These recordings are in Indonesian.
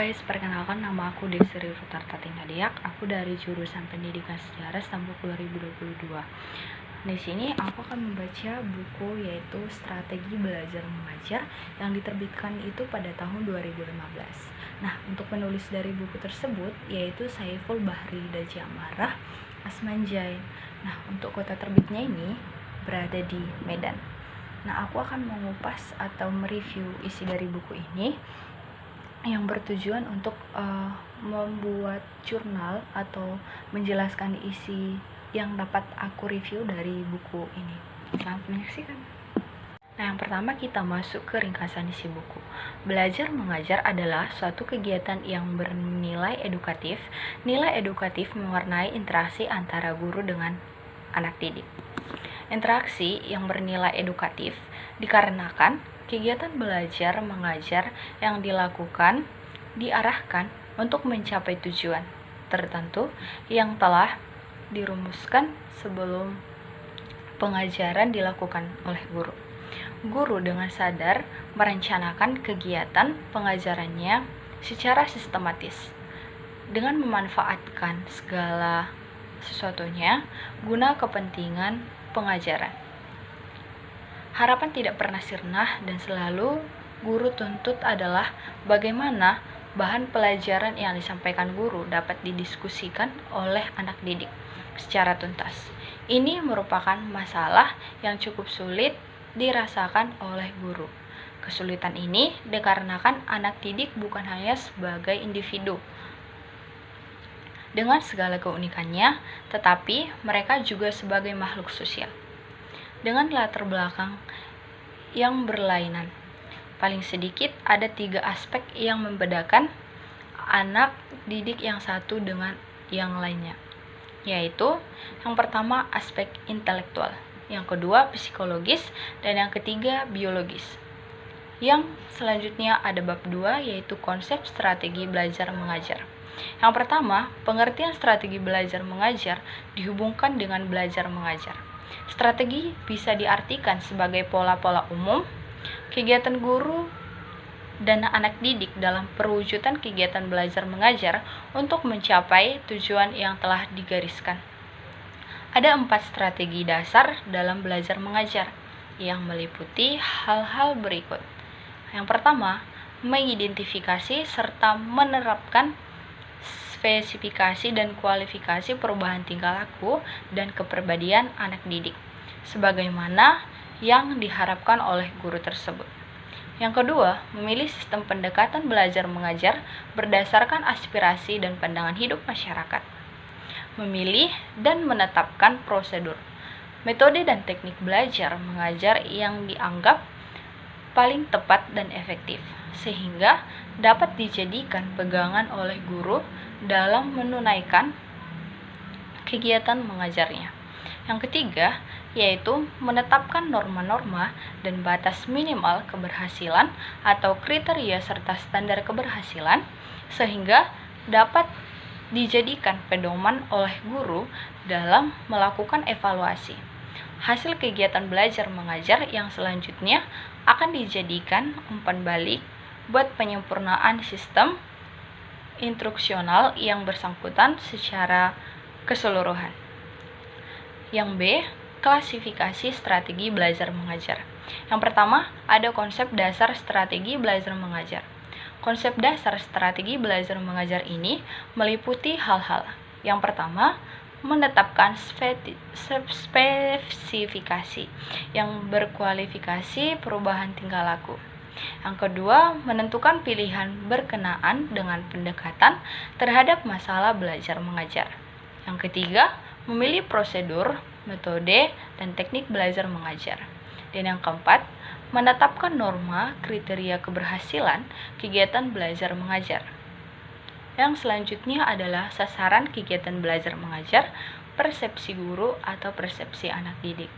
guys, perkenalkan nama aku Desri Rutartating Hadiak. Aku dari jurusan Pendidikan Sejarah Stambuk 2022. Di sini aku akan membaca buku yaitu Strategi Belajar Mengajar yang diterbitkan itu pada tahun 2015. Nah, untuk penulis dari buku tersebut yaitu Saiful Bahri Daji Amarah Asmanjai. Nah, untuk kota terbitnya ini berada di Medan. Nah, aku akan mengupas atau mereview isi dari buku ini yang bertujuan untuk membuat jurnal atau menjelaskan isi yang dapat aku review dari buku ini. Selamat menyaksikan. Nah, yang pertama kita masuk ke ringkasan isi buku. Belajar mengajar adalah suatu kegiatan yang bernilai edukatif. Nilai edukatif mewarnai interaksi antara guru dengan anak didik. Interaksi yang bernilai edukatif dikarenakan kegiatan belajar mengajar yang dilakukan diarahkan untuk mencapai tujuan tertentu yang telah dirumuskan sebelum pengajaran dilakukan oleh guru. Guru dengan sadar merencanakan kegiatan pengajarannya secara sistematis dengan memanfaatkan segala sesuatunya guna kepentingan pengajaran. Harapan tidak pernah sirna dan selalu guru tuntut adalah bagaimana bahan pelajaran yang disampaikan guru dapat didiskusikan oleh anak didik secara tuntas. Ini merupakan masalah yang cukup sulit dirasakan oleh guru. Kesulitan ini dikarenakan anak didik bukan hanya sebagai individu dengan segala keunikannya, tetapi mereka juga sebagai makhluk sosial dengan latar belakang yang berlainan. Paling sedikit ada 3 aspek yang membedakan anak didik yang satu dengan yang lainnya, yaitu yang pertama aspek intelektual, yang kedua psikologis, dan yang ketiga biologis. Yang selanjutnya ada bab 2 yaitu konsep strategi belajar mengajar. Yang pertama, pengertian strategi belajar mengajar dihubungkan dengan belajar mengajar. Strategi bisa diartikan sebagai pola-pola umum kegiatan guru dan anak didik dalam perwujudan kegiatan belajar mengajar untuk mencapai tujuan yang telah digariskan. Ada 4 strategi dasar dalam belajar mengajar yang meliputi hal-hal berikut. Yang pertama, mengidentifikasi serta menerapkan spesifikasi dan kualifikasi perubahan tingkah laku dan kepribadian anak didik sebagaimana yang diharapkan oleh guru tersebut. Yang kedua, memilih sistem pendekatan belajar mengajar berdasarkan aspirasi dan pandangan hidup masyarakat. Memilih dan menetapkan prosedur, metode dan teknik belajar mengajar yang dianggap paling tepat dan efektif sehingga dapat dijadikan pegangan oleh guru dalam menunaikan kegiatan mengajarnya. Yang ketiga, yaitu menetapkan norma-norma dan batas minimal keberhasilan atau kriteria serta standar keberhasilan sehingga dapat dijadikan pedoman oleh guru dalam melakukan evaluasi. Hasil kegiatan belajar mengajar yang selanjutnya akan dijadikan umpan balik buat penyempurnaan sistem instruksional yang bersangkutan secara keseluruhan. Yang B, klasifikasi strategi belajar mengajar. Yang pertama, ada konsep dasar strategi belajar mengajar. Konsep dasar strategi belajar mengajar ini meliputi hal-hal. Yang pertama, menetapkan spesifikasi yang berkualifikasi perubahan tingkah laku. Yang kedua, menentukan pilihan berkenaan dengan pendekatan terhadap masalah belajar mengajar. Yang ketiga, memilih prosedur, metode, dan teknik belajar mengajar. Dan yang keempat, menetapkan norma kriteria keberhasilan kegiatan belajar mengajar. Yang selanjutnya adalah sasaran kegiatan belajar mengajar, persepsi guru atau persepsi anak didik.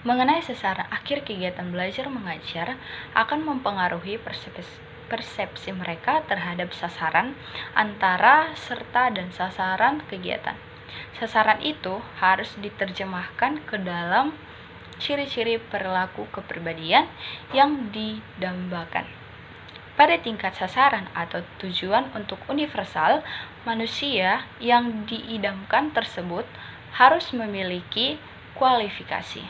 Mengenai sasaran akhir kegiatan belajar mengajar akan mempengaruhi persepsi mereka terhadap sasaran antara serta dan sasaran kegiatan. Sasaran itu harus diterjemahkan ke dalam ciri-ciri perilaku kepribadian yang didambakan. Pada tingkat sasaran atau tujuan untuk universal, manusia yang diidamkan tersebut harus memiliki kualifikasi.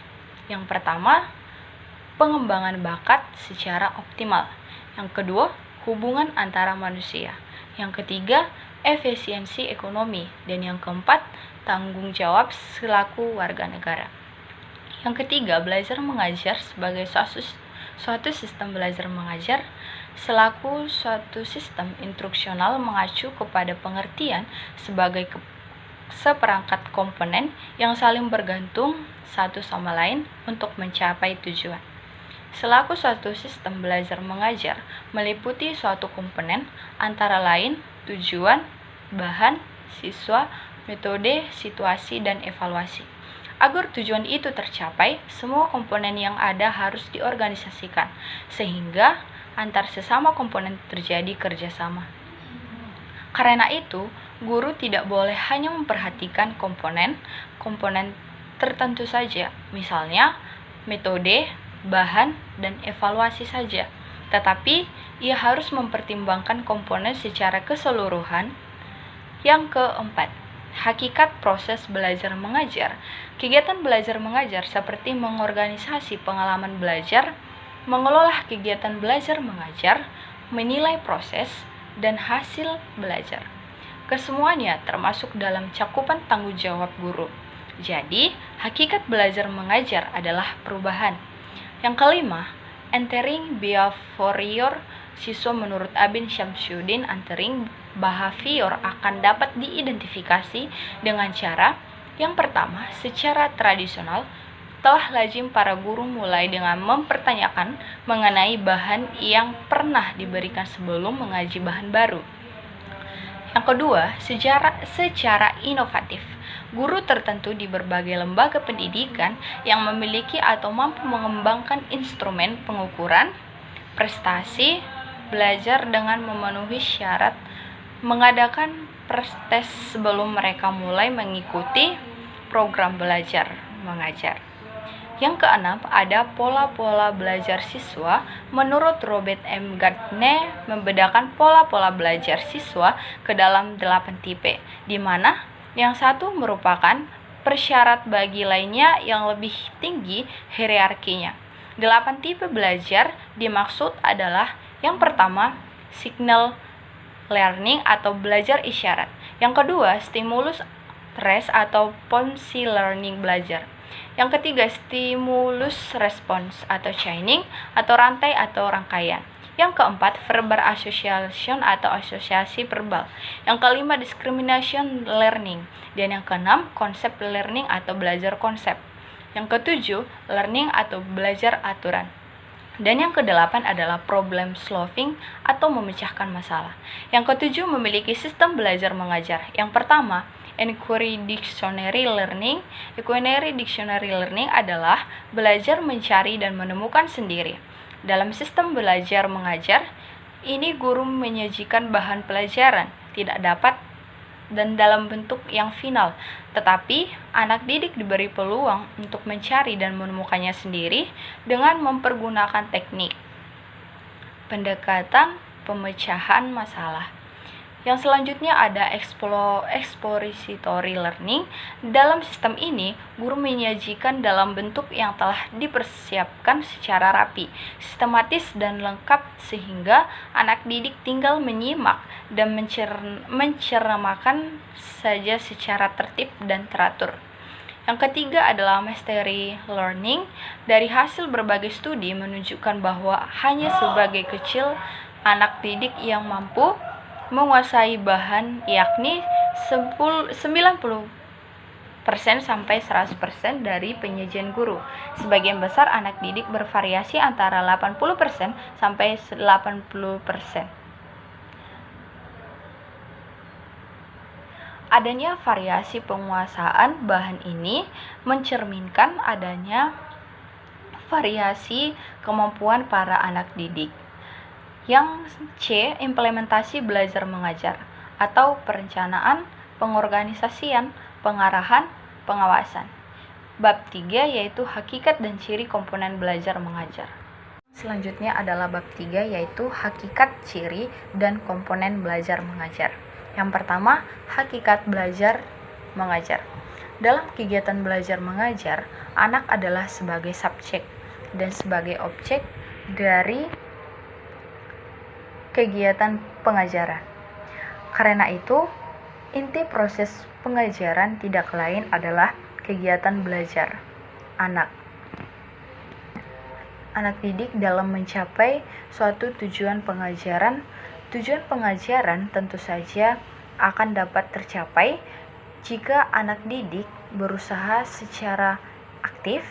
Yang pertama, pengembangan bakat secara optimal. Yang kedua, hubungan antara manusia. Yang ketiga, efisiensi ekonomi. Dan yang keempat, tanggung jawab selaku warga negara. Yang ketiga, belajar mengajar sebagai suatu sistem belajar mengajar selaku suatu sistem instruksional mengacu kepada pengertian sebagai seperangkat komponen yang saling bergantung satu sama lain untuk mencapai tujuan. Selaku suatu sistem belajar mengajar meliputi suatu komponen antara lain tujuan, bahan, siswa, metode, situasi, dan evaluasi. Agar tujuan itu tercapai, semua komponen yang ada harus diorganisasikan, sehingga antar sesama komponen terjadi kerjasama. Karena itu, guru tidak boleh hanya memperhatikan komponen tertentu saja, misalnya metode, bahan, dan evaluasi saja, tetapi ia harus mempertimbangkan komponen secara keseluruhan. Yang keempat, hakikat proses belajar mengajar. Kegiatan belajar mengajar seperti mengorganisasi pengalaman belajar, mengelola kegiatan belajar mengajar, menilai proses, dan hasil belajar. Kesemuanya termasuk dalam cakupan tanggung jawab guru. Jadi, hakikat belajar mengajar adalah perubahan. Yang kelima, entering behavior siswa. Menurut Abin Syamsuddin, entering behavior akan dapat diidentifikasi dengan cara yang pertama, secara tradisional telah lazim para guru mulai dengan mempertanyakan mengenai bahan yang pernah diberikan sebelum mengaji bahan baru. Yang kedua, secara inovatif. Guru tertentu di berbagai lembaga pendidikan yang memiliki atau mampu mengembangkan instrumen pengukuran prestasi belajar dengan memenuhi syarat mengadakan tes sebelum mereka mulai mengikuti program belajar mengajar. Yang keenam, ada pola-pola belajar siswa. Menurut Robert M. Gardner, membedakan pola-pola belajar siswa ke dalam 8 tipe, di mana yang satu merupakan persyarat bagi lainnya yang lebih tinggi hierarkinya. 8 tipe belajar dimaksud adalah yang pertama, signal learning atau belajar isyarat. Yang kedua, stimulus stress atau ponzi learning belajar. Yang ketiga, stimulus response atau chaining atau rantai atau rangkaian. Yang keempat, verbal association atau asosiasi verbal. Yang kelima, discrimination learning. Dan yang keenam, concept learning atau belajar konsep. Yang ketujuh, learning atau belajar aturan. Dan yang kedelapan adalah problem solving atau memecahkan masalah. Yang ketujuh, memiliki sistem belajar mengajar. Yang pertama, inquiry dictionary learning. Inquiry dictionary learning adalah belajar mencari dan menemukan sendiri. Dalam sistem belajar mengajar, ini guru menyajikan bahan pelajaran tidak dapat dan dalam bentuk yang final, tetapi anak didik diberi peluang untuk mencari dan menemukannya sendiri dengan mempergunakan teknik pendekatan pemecahan masalah. Yang selanjutnya ada expository learning. Dalam sistem ini, guru menyajikan dalam bentuk yang telah dipersiapkan secara rapi, sistematis dan lengkap sehingga anak didik tinggal menyimak dan mencermatan saja secara tertib dan teratur. Yang ketiga adalah mastery learning. Dari hasil berbagai studi menunjukkan bahwa hanya sebagai kecil anak didik yang mampu menguasai bahan, yakni 90% sampai 100% dari penyajian guru. Sebagian besar anak didik bervariasi antara 80% sampai 80%. Adanya variasi penguasaan bahan ini mencerminkan adanya variasi kemampuan para anak didik. Yang C, implementasi belajar mengajar atau perencanaan, pengorganisasian, pengarahan, pengawasan. Bab 3 yaitu hakikat dan ciri komponen belajar mengajar. Selanjutnya adalah bab 3, yaitu hakikat, ciri, dan komponen belajar mengajar. Yang pertama, hakikat belajar mengajar. Dalam kegiatan belajar mengajar, anak adalah sebagai subjek dan sebagai objek dari kegiatan pengajaran. Karena itu, inti proses pengajaran tidak lain adalah kegiatan belajar anak didik dalam mencapai suatu tujuan pengajaran. Tujuan pengajaran tentu saja akan dapat tercapai jika anak didik berusaha secara aktif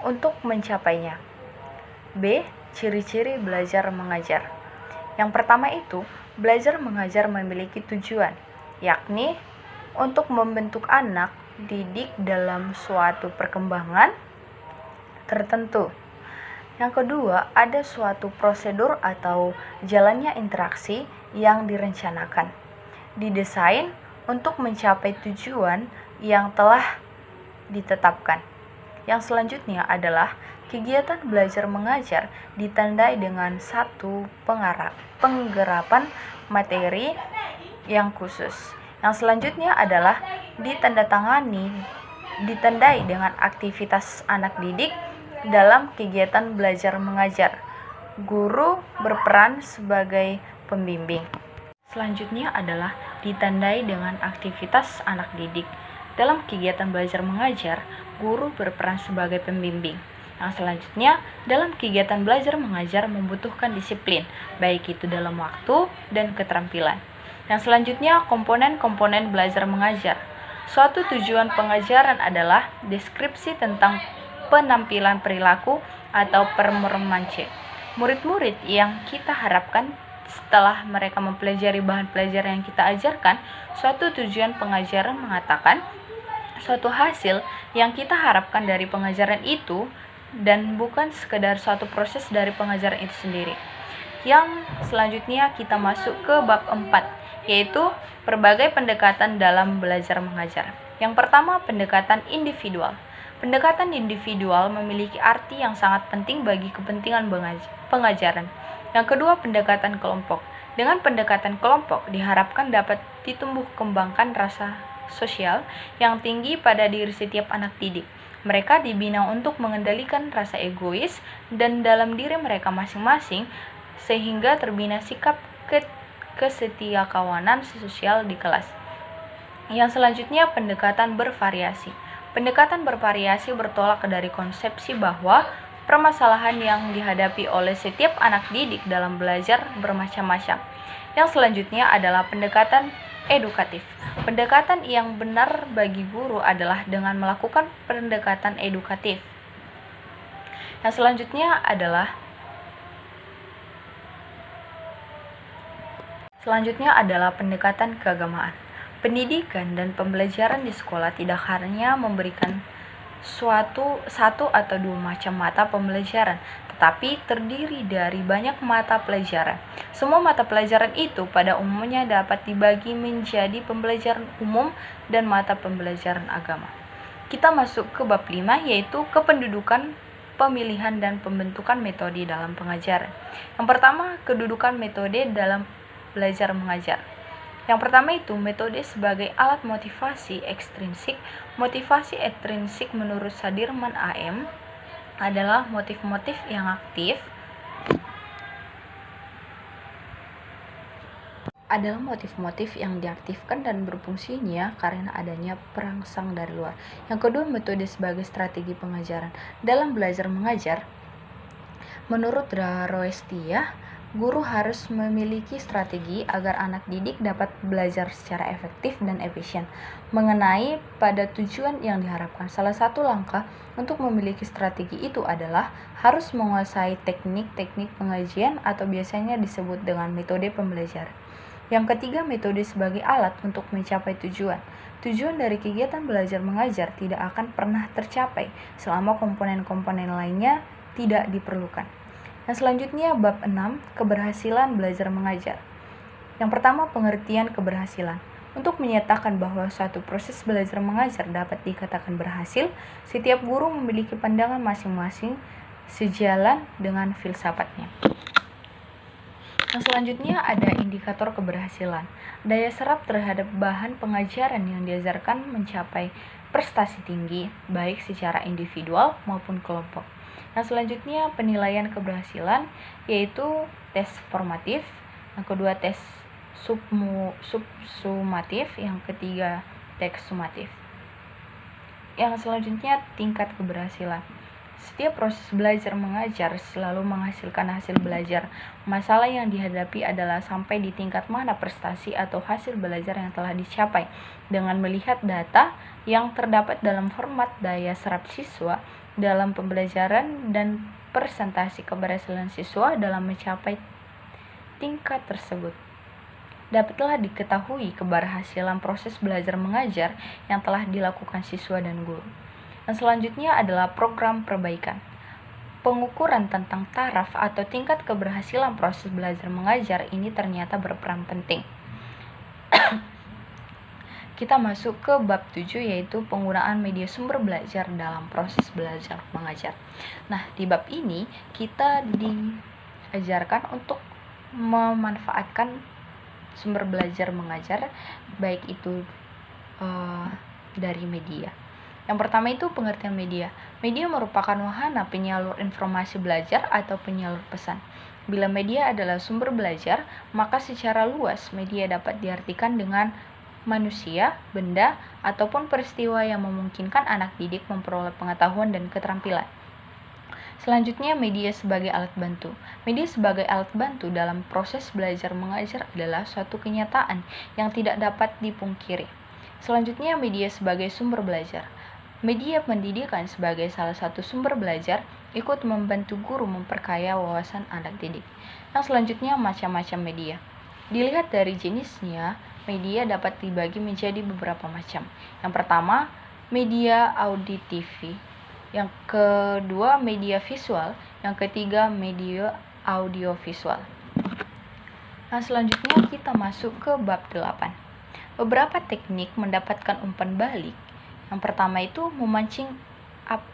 untuk mencapainya. B. Ciri-ciri belajar mengajar. Yang pertama itu, belajar mengajar memiliki tujuan, yakni untuk membentuk anak didik dalam suatu perkembangan tertentu. Yang kedua, ada suatu prosedur atau jalannya interaksi yang direncanakan, didesain untuk mencapai tujuan yang telah ditetapkan. Yang selanjutnya adalah kegiatan belajar mengajar ditandai dengan satu penggarapan materi yang khusus. Yang selanjutnya adalah ditandai dengan aktivitas anak didik dalam kegiatan belajar mengajar. Guru berperan sebagai pembimbing. Selanjutnya adalah ditandai dengan aktivitas anak didik. Dalam kegiatan belajar mengajar, guru berperan sebagai pembimbing. Yang selanjutnya, dalam kegiatan belajar mengajar membutuhkan disiplin, baik itu dalam waktu dan keterampilan. Yang selanjutnya, komponen-komponen belajar mengajar. Suatu tujuan pengajaran adalah deskripsi tentang penampilan perilaku atau performance murid-murid yang kita harapkan setelah mereka mempelajari bahan pelajaran yang kita ajarkan. Suatu tujuan pengajaran mengatakan suatu hasil yang kita harapkan dari pengajaran itu dan bukan sekedar suatu proses dari pengajaran itu sendiri. Yang selanjutnya kita masuk ke bab 4, yaitu berbagai pendekatan dalam belajar mengajar. Yang pertama, pendekatan individual. Pendekatan individual memiliki arti yang sangat penting bagi kepentingan pengajaran. Yang kedua, pendekatan kelompok. Dengan pendekatan kelompok diharapkan dapat ditumbuh kembangkan rasa sosial yang tinggi pada diri setiap anak didik. Mereka dibina untuk mengendalikan rasa egois dan dalam diri mereka masing-masing, sehingga terbina sikap kesetiakawanan sosial di kelas. Yang selanjutnya, pendekatan bervariasi. Pendekatan bervariasi bertolak dari konsepsi bahwa permasalahan yang dihadapi oleh setiap anak didik dalam belajar bermacam-macam. Yang selanjutnya adalah pendekatan edukatif. Pendekatan yang benar bagi guru adalah dengan melakukan pendekatan edukatif. Yang selanjutnya adalah pendekatan keagamaan. Pendidikan dan pembelajaran di sekolah tidak hanya memberikan satu atau dua macam mata pembelajaran, tetapi terdiri dari banyak mata pelajaran. Semua mata pelajaran itu pada umumnya dapat dibagi menjadi pembelajaran umum dan mata pembelajaran agama. Kita masuk ke bab 5, yaitu kependudukan, pemilihan, dan pembentukan metode dalam pengajaran. Yang pertama, kedudukan metode dalam belajar mengajar. Yang pertama itu metode sebagai alat motivasi ekstrinsik. Motivasi ekstrinsik menurut Sudirman AM adalah motif-motif yang aktif adalah motif-motif yang diaktifkan dan berfungsinya karena adanya perangsang dari luar. Yang kedua, metode sebagai strategi pengajaran. Dalam belajar mengajar, menurut Roestia, guru harus memiliki strategi agar anak didik dapat belajar secara efektif dan efisien mengenai pada tujuan yang diharapkan. Salah satu langkah untuk memiliki strategi itu adalah harus menguasai teknik-teknik pengajian atau biasanya disebut dengan metode pembelajaran. Yang ketiga, metode sebagai alat untuk mencapai tujuan. Tujuan dari kegiatan belajar mengajar tidak akan pernah tercapai selama komponen-komponen lainnya tidak diperlukan. Yang selanjutnya, bab 6, keberhasilan belajar mengajar. Yang pertama, pengertian keberhasilan. Untuk menyatakan bahwa suatu proses belajar mengajar dapat dikatakan berhasil, setiap guru memiliki pandangan masing-masing sejalan dengan filsafatnya. Yang selanjutnya ada indikator keberhasilan. Daya serap terhadap bahan pengajaran yang diajarkan mencapai prestasi tinggi, baik secara individual maupun kelompok. Yang selanjutnya penilaian keberhasilan, yaitu tes formatif, yang kedua tes subsumatif, yang ketiga tes sumatif. Yang selanjutnya tingkat keberhasilan. Setiap proses belajar mengajar selalu menghasilkan hasil belajar. Masalah yang dihadapi adalah sampai di tingkat mana prestasi atau hasil belajar yang telah dicapai. Dengan melihat data yang terdapat dalam format daya serap siswa dalam pembelajaran dan persentase keberhasilan siswa dalam mencapai tingkat tersebut, dapatlah diketahui keberhasilan proses belajar mengajar yang telah dilakukan siswa dan guru. Yang selanjutnya adalah program perbaikan. Pengukuran tentang taraf atau tingkat keberhasilan proses belajar mengajar ini ternyata berperan penting. Kita masuk ke bab 7, yaitu penggunaan media sumber belajar dalam proses belajar mengajar. Nah, di bab ini kita diajarkan untuk memanfaatkan sumber belajar mengajar, baik itu dari media. Yang pertama itu pengertian media. Media merupakan wahana penyalur informasi belajar atau penyalur pesan. Bila media adalah sumber belajar, maka secara luas media dapat diartikan dengan manusia, benda, ataupun peristiwa yang memungkinkan anak didik memperoleh pengetahuan dan keterampilan. Selanjutnya, media sebagai alat bantu. Media sebagai alat bantu dalam proses belajar mengajar adalah suatu kenyataan yang tidak dapat dipungkiri. Selanjutnya, media sebagai sumber belajar. Media pendidikan sebagai salah satu sumber belajar ikut membantu guru memperkaya wawasan anak didik. Yang selanjutnya, macam-macam media. Dilihat dari jenisnya, media dapat dibagi menjadi beberapa macam. Yang pertama, media auditif. Yang kedua, media visual. Yang ketiga, media audiovisual. Nah, selanjutnya kita masuk ke bab 8. Beberapa teknik mendapatkan umpan balik. Yang pertama itu memancing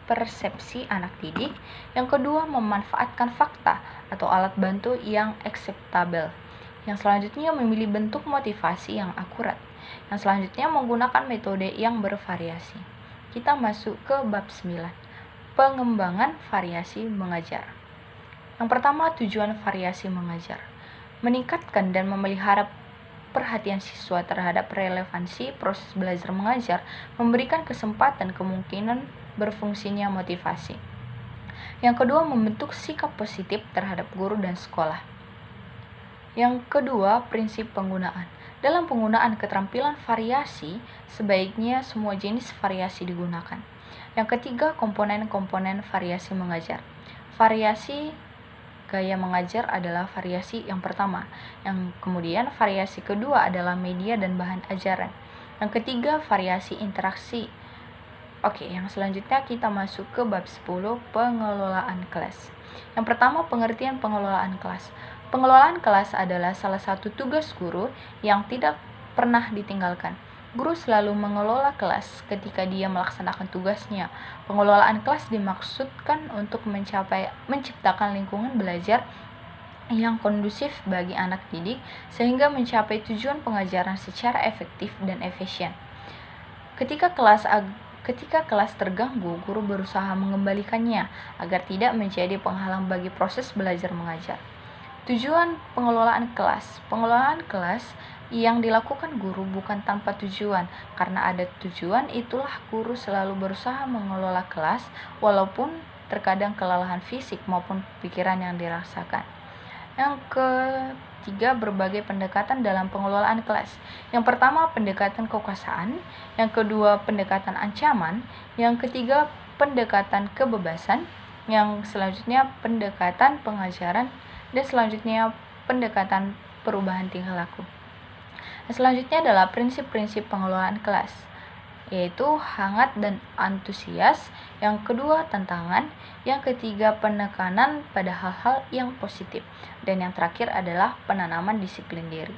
persepsi anak didik. Yang kedua, memanfaatkan fakta atau alat bantu yang akseptabel. Yang selanjutnya, memilih bentuk motivasi yang akurat. Yang selanjutnya, menggunakan metode yang bervariasi. Kita masuk ke bab 9. Pengembangan variasi mengajar. Yang pertama, tujuan variasi mengajar. Meningkatkan dan memelihara perhatian siswa terhadap relevansi proses belajar mengajar, memberikan kesempatan kemungkinan berfungsinya motivasi. Yang kedua, membentuk sikap positif terhadap guru dan sekolah. Yang kedua, prinsip penggunaan. Dalam penggunaan keterampilan variasi, sebaiknya semua jenis variasi digunakan. Yang ketiga, komponen-komponen variasi mengajar. Variasi gaya mengajar adalah variasi yang pertama. Yang kemudian variasi kedua adalah media dan bahan ajaran. Yang ketiga, variasi interaksi. Oke, yang selanjutnya kita masuk ke bab 10, pengelolaan kelas. Yang pertama, pengertian pengelolaan kelas. Pengelolaan kelas adalah salah satu tugas guru yang tidak pernah ditinggalkan. Guru selalu mengelola kelas ketika dia melaksanakan tugasnya. Pengelolaan kelas dimaksudkan untuk menciptakan lingkungan belajar yang kondusif bagi anak didik sehingga mencapai tujuan pengajaran secara efektif dan efisien. Ketika kelas terganggu, guru berusaha mengembalikannya agar tidak menjadi penghalang bagi proses belajar mengajar. Tujuan pengelolaan kelas. Pengelolaan kelas yang dilakukan guru bukan tanpa tujuan. Karena ada tujuan, itulah guru selalu berusaha mengelola kelas walaupun terkadang kelelahan fisik maupun pikiran yang dirasakan. Yang ketiga, berbagai pendekatan dalam pengelolaan kelas. Yang pertama, pendekatan kekuasaan. Yang kedua, pendekatan ancaman. Yang ketiga, pendekatan kebebasan. Yang selanjutnya, pendekatan pengajaran. Dan selanjutnya, pendekatan perubahan tingkah laku. Selanjutnya adalah prinsip-prinsip pengelolaan kelas, yaitu hangat dan antusias. Yang kedua, tantangan. Yang ketiga, penekanan pada hal-hal yang positif. Dan yang terakhir adalah penanaman disiplin diri.